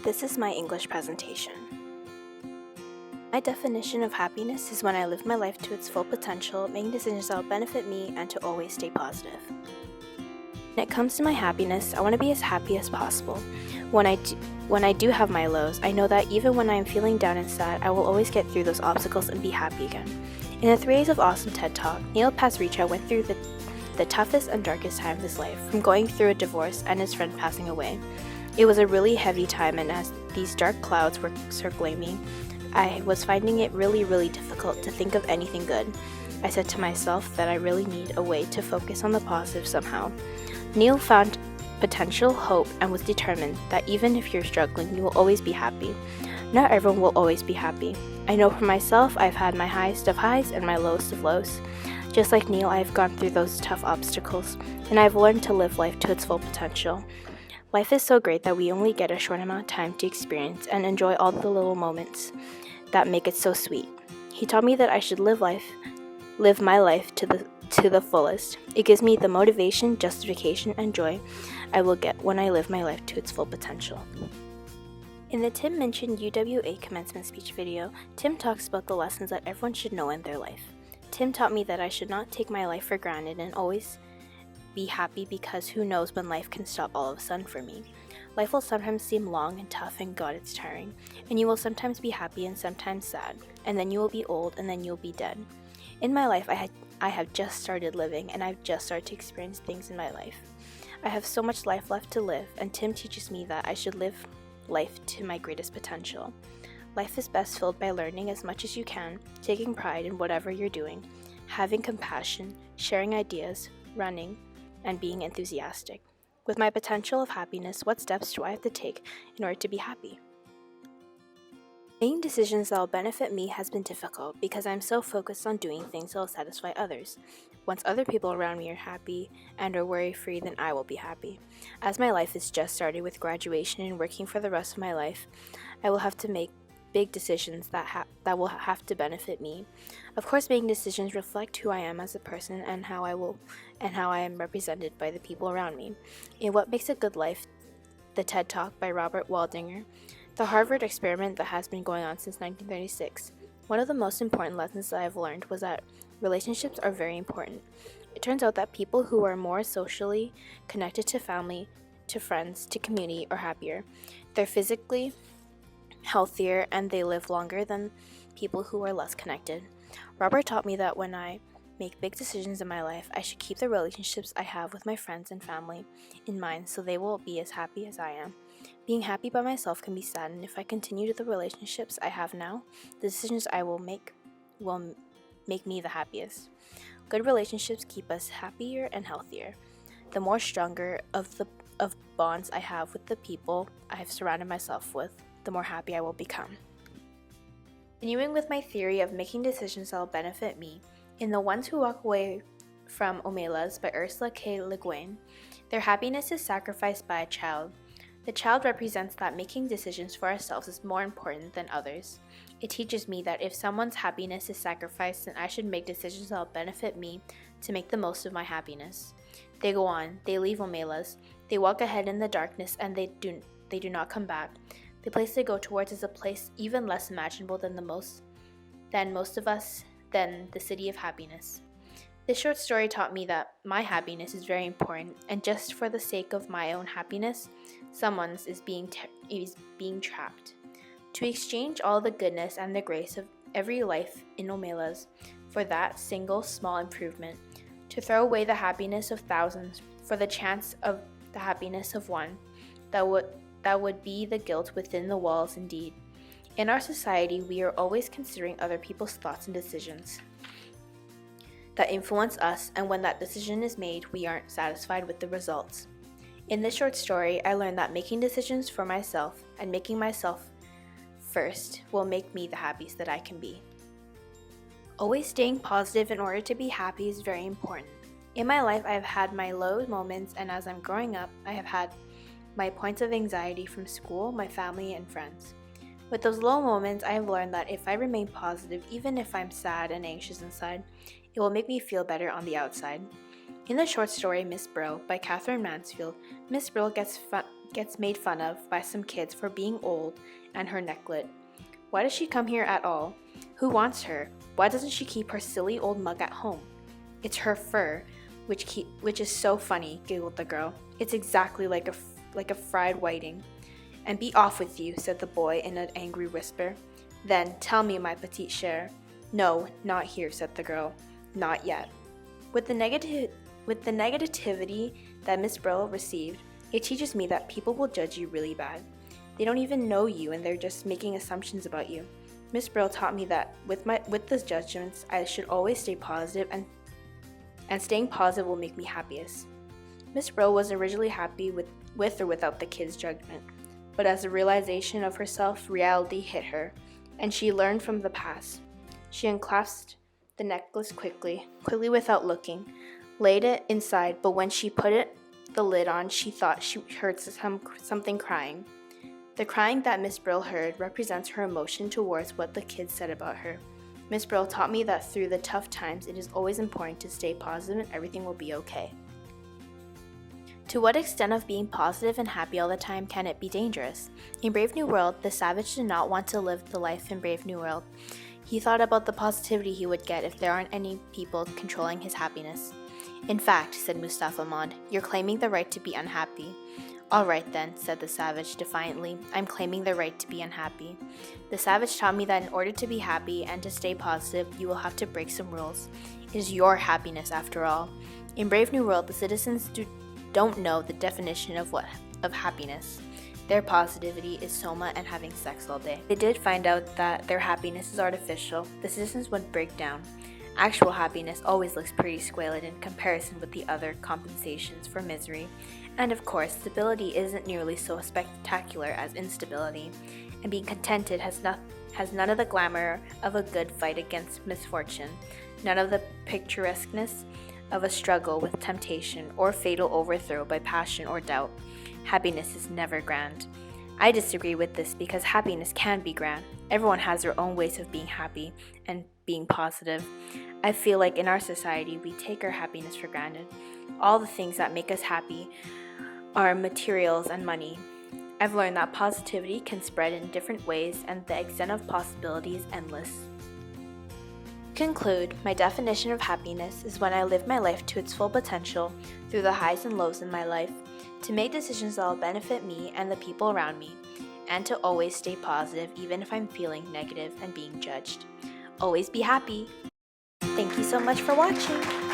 This is my English presentation. My definition of happiness is when I live my life to its full potential, making decisions that will benefit me and to always stay positive. When it comes to my happiness, I want to be as happy as possible. When I do have my lows, I know that even when I am feeling down and sad, I will always get through those obstacles and be happy again. In the 3 Days of Awesome TED Talk, Neil Pasricha went through the toughest and darkest time of his life, from going through a divorce and his friend passing away. It was a really heavy time, and as these dark clouds were circling me, I was finding it really difficult to think of anything good. I said to myself that I really need a way to focus on the positive somehow. Neil found potential, hope, and was determined that even if you're struggling, you will always be happy. Not everyone will always be happy. I know for myself, I've had my highest of highs and my lowest of lows. Just like Neil, I've gone through those tough obstacles, and I've learned to live life to its full potential. Life is so great that we only get a short amount of time to experience and enjoy all the little moments that make it so sweet. He taught me that I should live my life to the fullest. It gives me the motivation, justification, and joy I will get when I live my life to its full potential. In the Tim mentioned UWA commencement speech video, Tim talks about the lessons that everyone should know in their life. Tim taught me that I should not take my life for granted and always be happy, because who knows when life can stop all of a sudden for me. Life will sometimes seem long and tough, and God, it's tiring, and you will sometimes be happy and sometimes sad, and then you will be old, and then you'll be dead. In my life, I have just started living, and I've just started to experience things in my life. I have so much life left to live, and Tim teaches me that I should live life to my greatest potential. Life is best filled by learning as much as you can, taking pride in whatever you're doing, having compassion, sharing ideas, running, and being enthusiastic. With my potential of happiness, what steps do I have to take in order to be happy? Making decisions that will benefit me has been difficult because I'm so focused on doing things that will satisfy others. Once other people around me are happy and are worry-free, then I will be happy. As my life is just started with graduation and working for the rest of my life, I will have to make big decisions that will have to benefit me. Of course, making decisions reflect who I am as a person and how I am represented by the people around me. In What Makes a Good Life, the TED Talk by Robert Waldinger, the Harvard experiment that has been going on since 1936. One of the most important lessons that I've learned was that relationships are very important. It turns out that people who are more socially connected to family, to friends, to community are happier. They're physically healthier, and they live longer than people who are less connected. Robert taught me that when I make big decisions in my life, I should keep the relationships I have with my friends and family in mind, so they will be as happy as I am. Being happy by myself can be sad, and if I continue to the relationships I have now, the decisions I will make me the happiest. Good relationships keep us happier and healthier. The more stronger of bonds I have with the people I have surrounded myself with, the more happy I will become. Continuing with my theory of making decisions that will benefit me, in The Ones Who Walk Away from Omelas by Ursula K. Le Guin, their happiness is sacrificed by a child. The child represents that making decisions for ourselves is more important than others. It teaches me that if someone's happiness is sacrificed, then I should make decisions that will benefit me to make the most of my happiness. They go on, they leave Omelas, they walk ahead in the darkness, and they do not come back. The place they go towards is a place even less imaginable than the city of happiness. This short story taught me that my happiness is very important, and just for the sake of my own happiness, someone's is being trapped. To exchange all the goodness and the grace of every life in Omelas for that single small improvement, to throw away the happiness of thousands for the chance of the happiness of one, that would be the guilt within the walls indeed. In our society, we are always considering other people's thoughts and decisions that influence us, and when that decision is made, we aren't satisfied with the results. In this short story, I learned that making decisions for myself and making myself first will make me the happiest that I can be. Always staying positive in order to be happy is very important. In my life, I have had my low moments, and as I'm growing up, I have had my points of anxiety from school, my family, and friends. With those low moments, I have learned that if I remain positive, even if I'm sad and anxious inside, it will make me feel better on the outside. In the short story Miss Brill by Catherine Mansfield, Miss Brill gets gets made fun of by some kids for being old and her necklet. Why does she come here at all? Who wants her? Why doesn't she keep her silly old mug at home? It's her fur, which is so funny, giggled the girl. It's exactly like a fried whiting. And be off with you, said the boy in an angry whisper. Then tell me, my petite chère. No, not here, said the girl. Not yet. With the negativity that Miss Brill received, it teaches me that people will judge you really bad. They don't even know you and they're just making assumptions about you. Miss Brill taught me that with the judgments, I should always stay positive and staying positive will make me happiest. Miss Brill was originally happy with or without the kids' judgment, but as a realization of herself, reality hit her, and she learned from the past. She unclasped the necklace quickly without looking, laid it inside, but when she put the lid on, she thought she heard something crying. The crying that Miss Brill heard represents her emotion towards what the kids said about her. Miss Brill taught me that through the tough times, it is always important to stay positive and everything will be okay. To what extent of being positive and happy all the time can it be dangerous? In Brave New World, the savage did not want to live the life in Brave New World. He thought about the positivity he would get if there aren't any people controlling his happiness. In fact, said Mustafa Mond, you're claiming the right to be unhappy. All right then, said the savage defiantly, I'm claiming the right to be unhappy. The savage taught me that in order to be happy and to stay positive, you will have to break some rules. It is your happiness after all. In Brave New World, the citizens don't know the definition of happiness. Their positivity is soma and having sex all day. They did find out that their happiness is artificial. The citizens would break down. Actual happiness always looks pretty squalid in comparison with the other compensations for misery. And of course, stability isn't nearly so spectacular as instability, and being contented has none of the glamour of a good fight against misfortune, none of the picturesqueness of a struggle with temptation or fatal overthrow by passion or doubt. Happiness is never grand. I disagree with this because happiness can be grand. Everyone has their own ways of being happy and being positive. I feel like in our society, we take our happiness for granted. All the things that make us happy are materials and money. I've learned that positivity can spread in different ways and the extent of possibility is endless. To conclude, my definition of happiness is when I live my life to its full potential through the highs and lows in my life, to make decisions that will benefit me and the people around me, and to always stay positive even if I'm feeling negative and being judged. Always be happy! Thank you so much for watching!